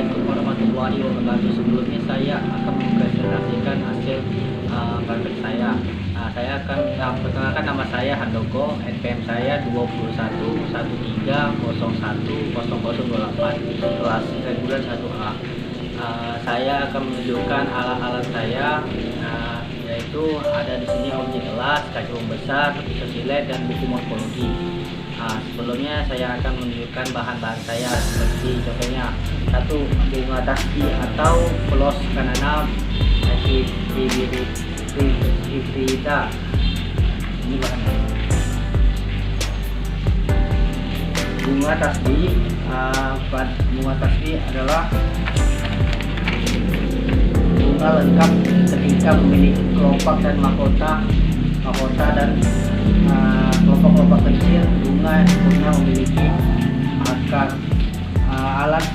Assalamualaikum warahmatullahi wabarakatuh. Sebelumnya saya akan mempresentasikan hasil praktek saya. Saya akan perkenalkan, nama saya Handoko, NPM saya 2113010028, kelas reguler 1A. Saya akan menunjukkan alat-alat saya, yaitu ada di sini objek kelas, kaca besar, pisau silet, dan buku morfologi. Sebelumnya saya akan menunjukkan bahan-bahan saya seperti contohnya: 1. Bunga tasbih atau pelos kanana hibrida. Ini bahannya. Bunga tasbih adalah bunga lengkap ketika memiliki kelopak dan mahkota dan kelopak-kelopak kecil. Bunga memiliki akar, alat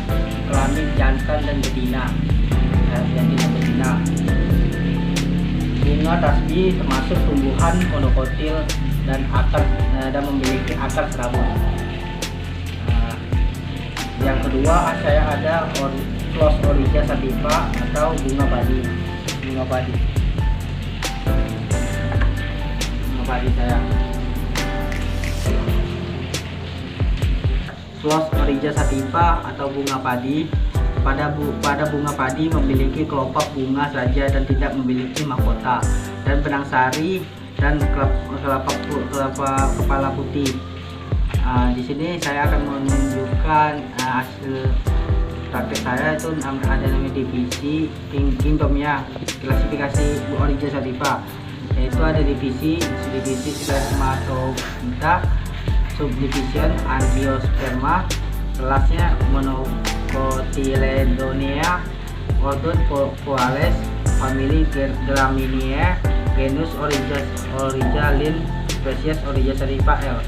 kelamin jantan dan betina. Bunga tasbih termasuk tumbuhan monokotil dan memiliki akar serabut. Yang kedua, saya ada Flos Oryza sativa atau bunga padi saya. Flos Oryza sativa atau bunga padi. Pada bunga padi memiliki kelopak bunga saja dan tidak memiliki mahkota dan benang sari dan kepala putih. Di sini saya akan menunjukkan hasil praktek saya. Itu ada namanya divisi kingdomnya, klasifikasi Oryza sativa, yaitu ada divisi Spermatogyta, subdivision Angiosperma, kelasnya Monocotyledonea, order Poales, famili Gramineae, genus Oryza lin, spesies Oryza sativa L.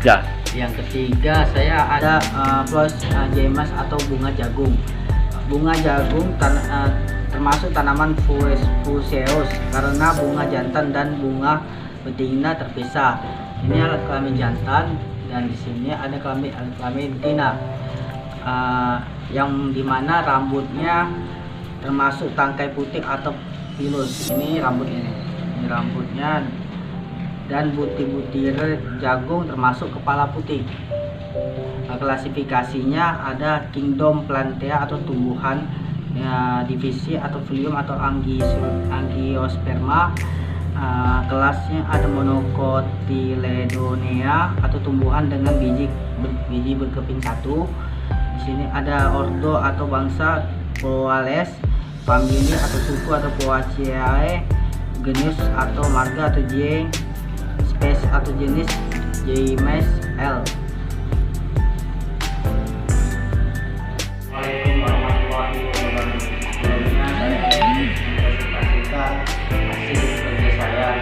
Ya. Yang ketiga, saya ada Flos Jemas atau bunga jagung. Bunga jagung termasuk tanaman Fuseus karena bunga jantan dan bunga betina terpisah. Ini alat kelamin jantan dan di sini ada kelamin betina, yang dimana rambutnya termasuk tangkai putih atau pilus. Ini rambutnya, dan butir-butir jagung termasuk kepala putih. Klasifikasinya ada kingdom Plantae atau tumbuhan, divisi atau filium atau Angiosperma. Kelasnya ada Monocotyledonea atau tumbuhan dengan biji berkeping satu. Di sini ada ordo atau bangsa Poales, famili atau suku atau Poaceae, genus atau marga atau J, spesies atau jenis Jemes L. Assalamualaikum warahmatullahi wabarakatuh. Sebelumnya saya ingin mempresentasikan hasil kerja saya.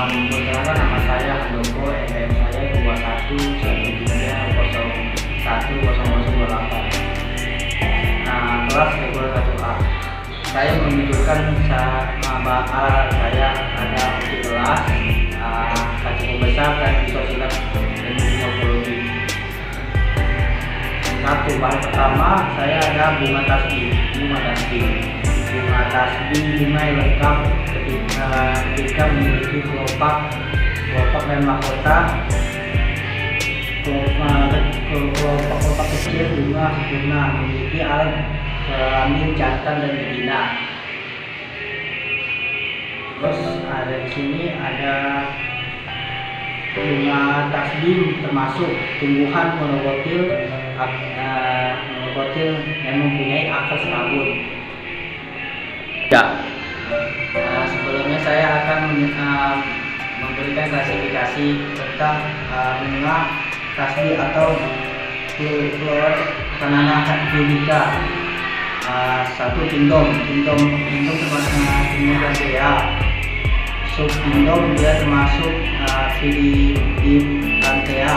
Perkenalkan, nama saya Handoko, NPM saya 2113010028, kelas reguler 1A. Saya menunjukkan alat saya, ada objek kelas, kaca besar, dan pisau silet dan morfologi. Bahan pertama saya ada bunga tasbih. Bunga tasbih yang lengkap ketika memiliki kelopak dan mahkota, kelopak kecil. Bunga memiliki alat kelamin jantan dan betina. Terus ada di sini ada bunga tasbih termasuk tumbuhan monokotil yang mempunyai akar serabut. Ya. Sebelumnya saya akan memberikan klasifikasi tentang bunga tasbih atau Flora kanana hibrida. 1. Kingdom termasuk Plantae. Subkingdom dia termasuk Plantae.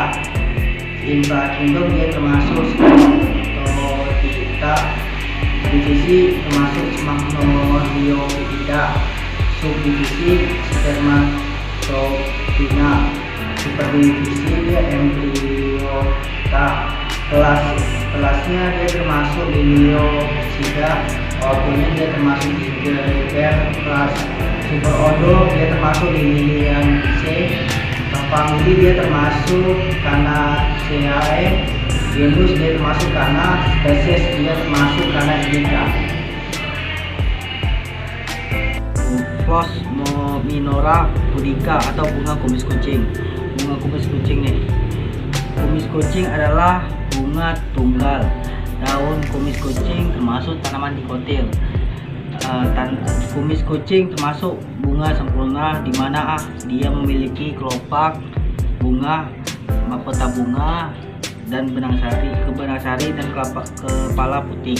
Infrakingdom dia termasuk Spermatogyta. Divisi termasuk Spermatogyta. Subdivisi Spermatogynta. Superdivisi dia Embryota. Kelas kelasnya dia termasuk Liliopsida, walaupun dia termasuk Giger kelas Super Ordo dia termasuk Liliaceae, famili dia termasuk Canaceae, genus dia termasuk Cana, spesies dia termasuk Cana indica. Phlominora pudica atau bunga kumis kucing. Bunga kumis kucing nih. Kumis kucing adalah bunga tunggal. Daun kumis kucing termasuk tanaman dikotil. Kumis kucing termasuk bunga sempurna di mana dia memiliki kelopak bunga, mahkota bunga, dan benang sari dan kepala putih.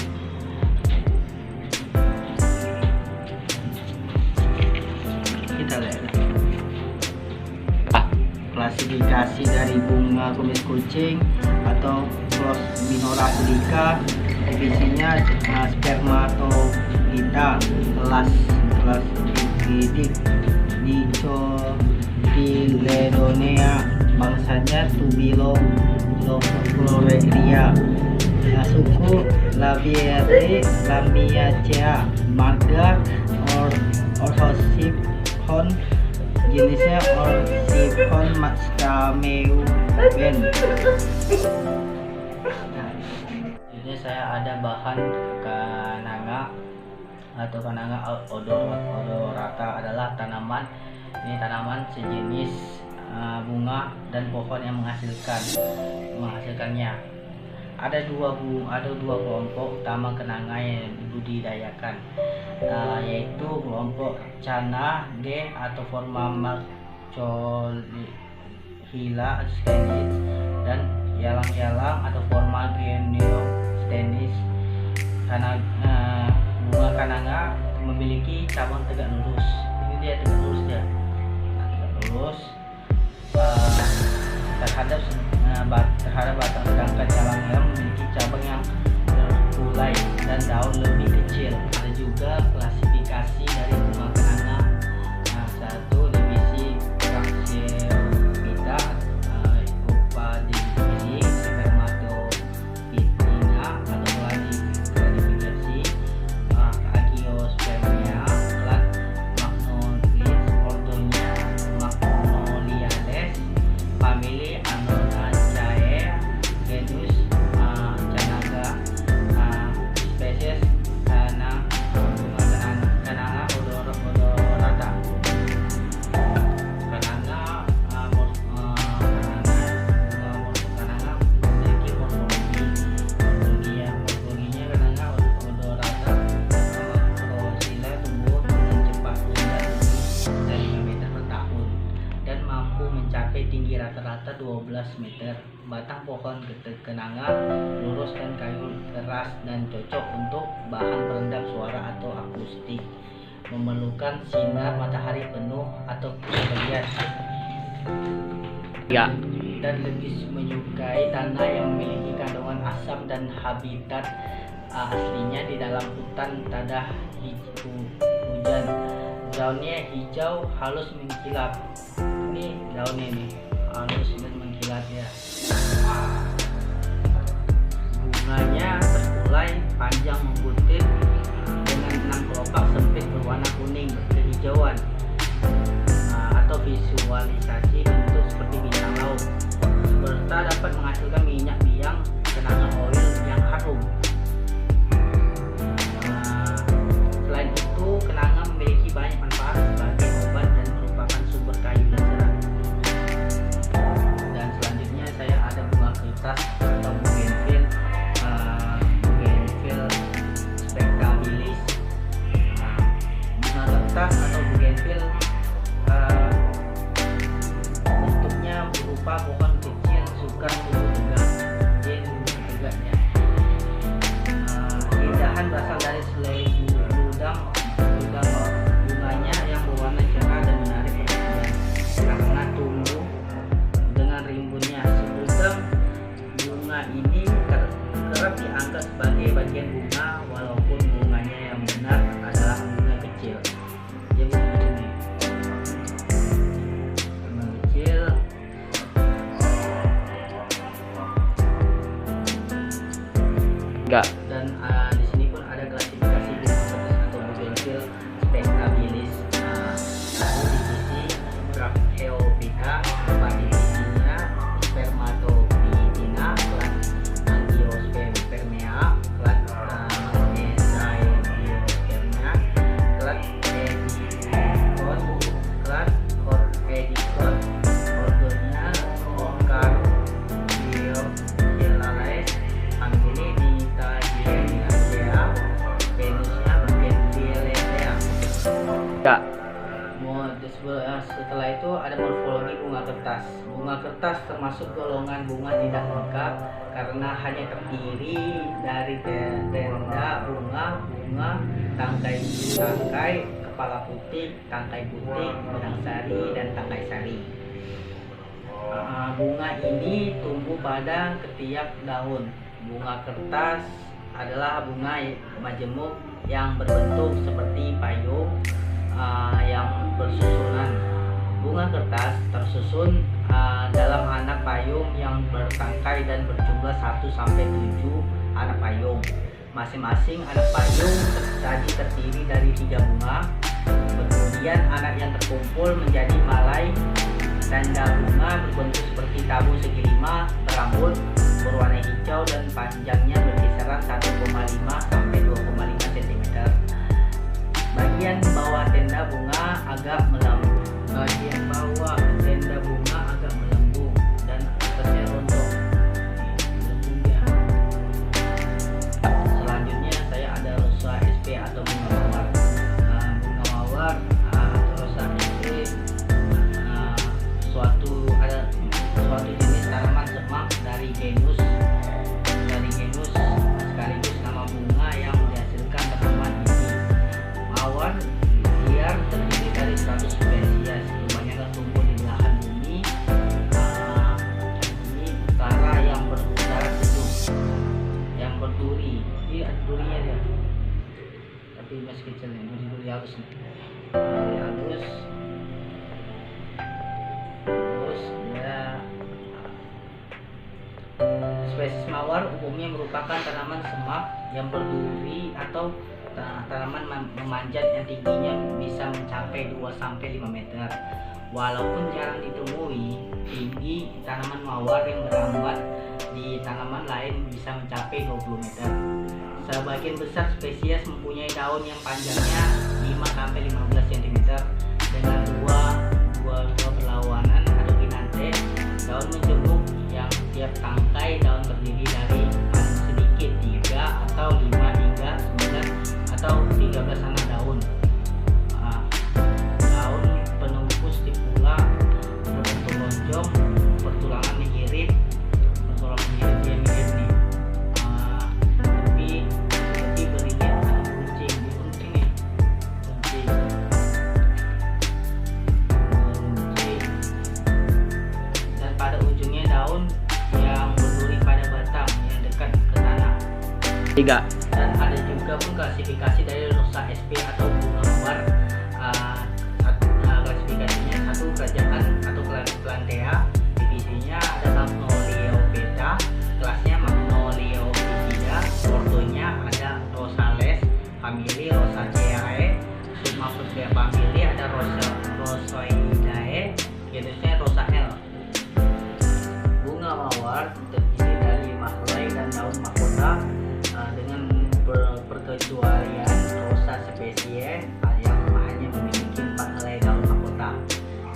Kita lihat klasifikasi dari bunga kumis kucing atau Phlominora pudica. Divisinya spermatofita, kelas Dicotyledonea, bangsanya Tubiloflorea, suku Lamiaceae, marga Orthosiphon, jenisnya Orthosiphon scameuen. Ini saya ada bahan kananga atau kananga odorata adalah tanaman sejenis bunga dan pohon yang menghasilkannya. Ada dua kelompok utama kenanga yang dibudidayakan, yaitu kelompok Cana G atau forma Marcholhila stenis dan yalang-yalang atau forma Geneopstenis. Bunga kananga memiliki cabang tegak lurus. Ini dia tegak lurus dia. Tegak lurus terhadap batang, sedangkan yalang-yalang memiliki cabang yang terkulai dan daun lebih kecil. Ada juga klasifikasi dari bunga kananga. Satu, divisi Praxeophyta, divisi Spermatophytina atau klasifikasi Agiospermia, kelas Magnolis, ordonya Magnoliales, famili Anonaceae, genus Canaga, spesies Kananga odorata. Kananga memiliki morfologinya Kananga odorata, makrosila tumbuh dengan cepat dari 5 meter per tahun dan mampu mencapai tinggi rata-rata 12 meter. Batang pohon kenanga lurus dan kayu keras dan cocok untuk bahan peredam suara atau akustik. Memerlukan sinar matahari penuh atau kesebagian. Ya. Dan lebih menyukai tanah yang memiliki kandungan asam dan habitat aslinya di dalam hutan tadah hujan. Daunnya hijau halus mengkilap. Ini daunnya nih halus dan mengkilat ya. Bunganya terkulai panjang membutir dengan 6 kelopak sempit berwarna kuning kehijauan, atau visualisasi bentuk seperti bintang laut, serta dapat menghasilkan minyak biang kenanga oil yang harum. Selain itu, kenanga memiliki banyak manfaat sebagai obat dan merupakan sumber kayu dan serat. Dan selanjutnya saya ada bunga kertas atau bougainville spectabilis. Bunga kertas atau bougainville bentuknya berupa pohon kecil suka tumbuh tegak. Dia tumbuh tegaknya. Keindahan berasal dari selai ludang bunganya yang berwarna cerah dan menarik perhatian karena tumbuh dengan rimbunnya. Sebelum bunga ini kerap dianggap sebagai bagian bunga, walaupun bunganya yang benar adalah bunga kecil. Dia bunga kecil. Bunga kecil. Enggak. Dan di sini pun ada klasifikasi bunga kertas atau bugenvil spectabilis. Satu divisi Brachyphyta, empat divisinya Spermatophytina, kelas Angiospermia, kelas Mesozoospermia, kelas Edicon, kelas Edicon, ordonya Oncardiolales, famili Nitagiraceae, genusnya Bugenvillaceae. Ya. Setelah itu ada morfologi bunga kertas. Bunga kertas termasuk golongan bunga tidak lengkap karena hanya terdiri dari tenda bunga, tangkai, kepala putih, tangkai putih, benang sari, dan tangkai sari. Bunga ini tumbuh pada ketiak daun. Bunga kertas adalah bunga majemuk yang berbentuk seperti payung yang bersusunan. Bunga kertas tersusun dalam anak payung yang bertangkai dan berjumlah 1 sampai 7 anak payung. Masing-masing anak payung terdiri dari 3 bunga. Kemudian anak yang terkumpul menjadi malai. Tanda bunga berbentuk seperti tabung segi 5, berambut, berwarna hijau dan panjangnya berkisaran 1,5 sampai 2,5 cm. Bagian bawah tenda bunga agak melambung. Dan atasnya rontok. Selanjutnya saya ada rosa SP atau bunga mawar. Bunga mawar atau rosa SP suatu jenis tanaman semak dari genus sekaligus nama bunga yang dihasilkan tanaman ini. Mawar liar terdiri dari 100 spesies, kebanyakan tumbuh di belahan bumi utara yang berudara sejuk, yang berduri. Ini ada durinya dia, tapi masih kecil nih, masih duri halus nih. Duri halus. Terus ada spesies mawar umumnya merupakan tanaman semak yang berduri atau tanaman memanjat yang tingginya bisa mencapai 2-5 meter. Walaupun jarang ditemui, tinggi tanaman mawar yang merambat di tanaman lain bisa mencapai 20 meter. Sebagian besar spesies mempunyai daun yang panjangnya 5-15 cm dengan dua berlawanan atau pinante. Daun menjemuk yang tiap tangkai daun terdiri dari paling sedikit 3 atau 5 hingga 9 atau 13 anak daun. Daun penumpu stipula berbentuk lonjong, pertulangan mirip dia mirip nih. Tapi berinya runcing nih. Dan pada ujungnya daun yang berduri pada batang yang dekat ke tanah. 3. Dan ada juga pun klasifikasi dari rosa SP atau bunga mawar. Klasifikasinya satu kerajaan atau plantea, divisinya ada Magnoliophyta, kelasnya Magnoliophyllida, ordonya ada Rosales, famili Rosaceae, subfamili famili ada Rosoidae, genusnya Rosa L. Bunga mawar terdiri dari mahlai dan daun mahkota dengan perkecualian rosa spesies yang hanya memiliki 4 helai daun mahkota.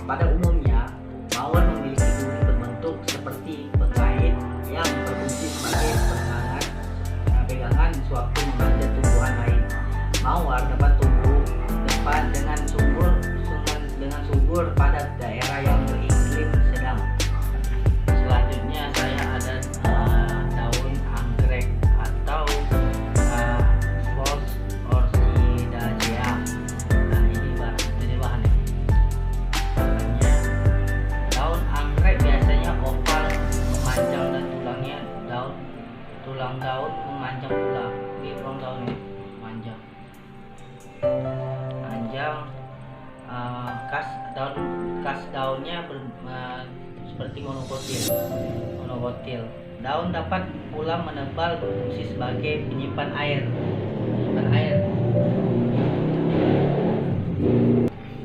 Pada umumnya, mawar memiliki duri berbentuk seperti pengait yang berfungsi sebagai pegangan sewaktu memanjat tumbuhan lain. Mawar dapat tumbuh dengan subur pada daerah yang beriklim sedang. Selanjutnya saya ada daun anggrek atau False Orchidacea. Ini bahannya. Daun anggrek biasanya oval, memanjang dan tulang daun memanjang pula. Ini tulang daunnya panjang. Kas daunnya seperti monokotil. Daun dapat pula menebal berfungsi sebagai penyimpan air.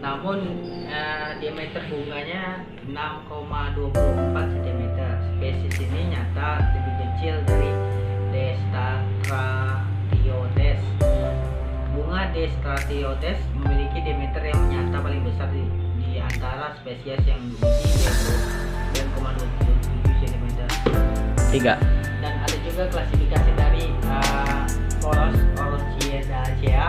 Namun diameter bunganya 6,24 cm. Spesies ini nyata lebih kecil dari D. stratiotes. Bunga D. stratiotes memiliki diameter yang nyata paling besar di antara spesies yang diuji, yaitu 9,27 cm. 3. Dan ada juga klasifikasi dari Poros Orchidaceae.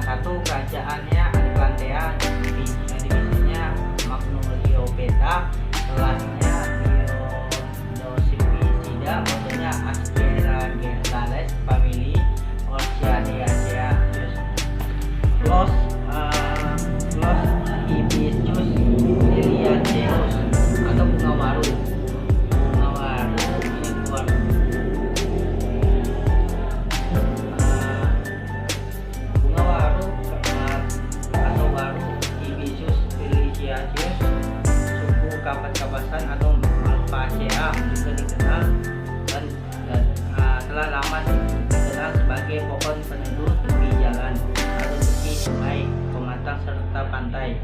Satu, kerajaannya Plantea, divisinya Magnoliopeta, kelasnya Liodosiphyida, ordernya Aspergillales, famili Orchidaceae. Los Hibiscus liliaceus atau bunga waru. Ini keluar. Bunga waru atau waru Hibiscus liliaceus suku kapas-kapasan atau Malvaceae juga dikenal dan telah lama dikenal sebagai pohon peneduh tepi jalan atau tepi sungai, pematang serta pantai.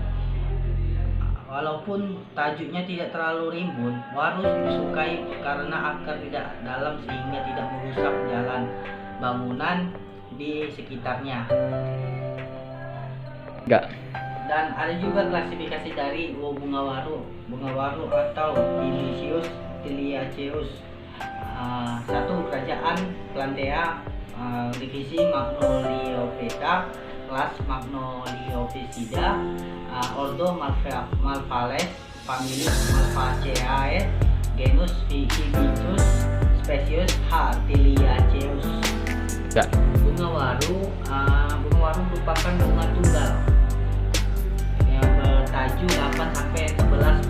Walaupun tajuknya tidak terlalu rimbun, waru disukai karena akar tidak dalam sehingga tidak merusak jalan bangunan di sekitarnya. 3. Dan ada juga klasifikasi dari bunga waru atau Hibiscus liliaceus. Satu, kerajaan Plantea, divisi Magnoliopeta, kelas Magnoliophyllida, ordo Malvales, famili Malvaceae, genus Hibiscus, spesies H. liliaceus. 3. Bunga waru merupakan bunga tunggal yang bertajuk 8 sampai 11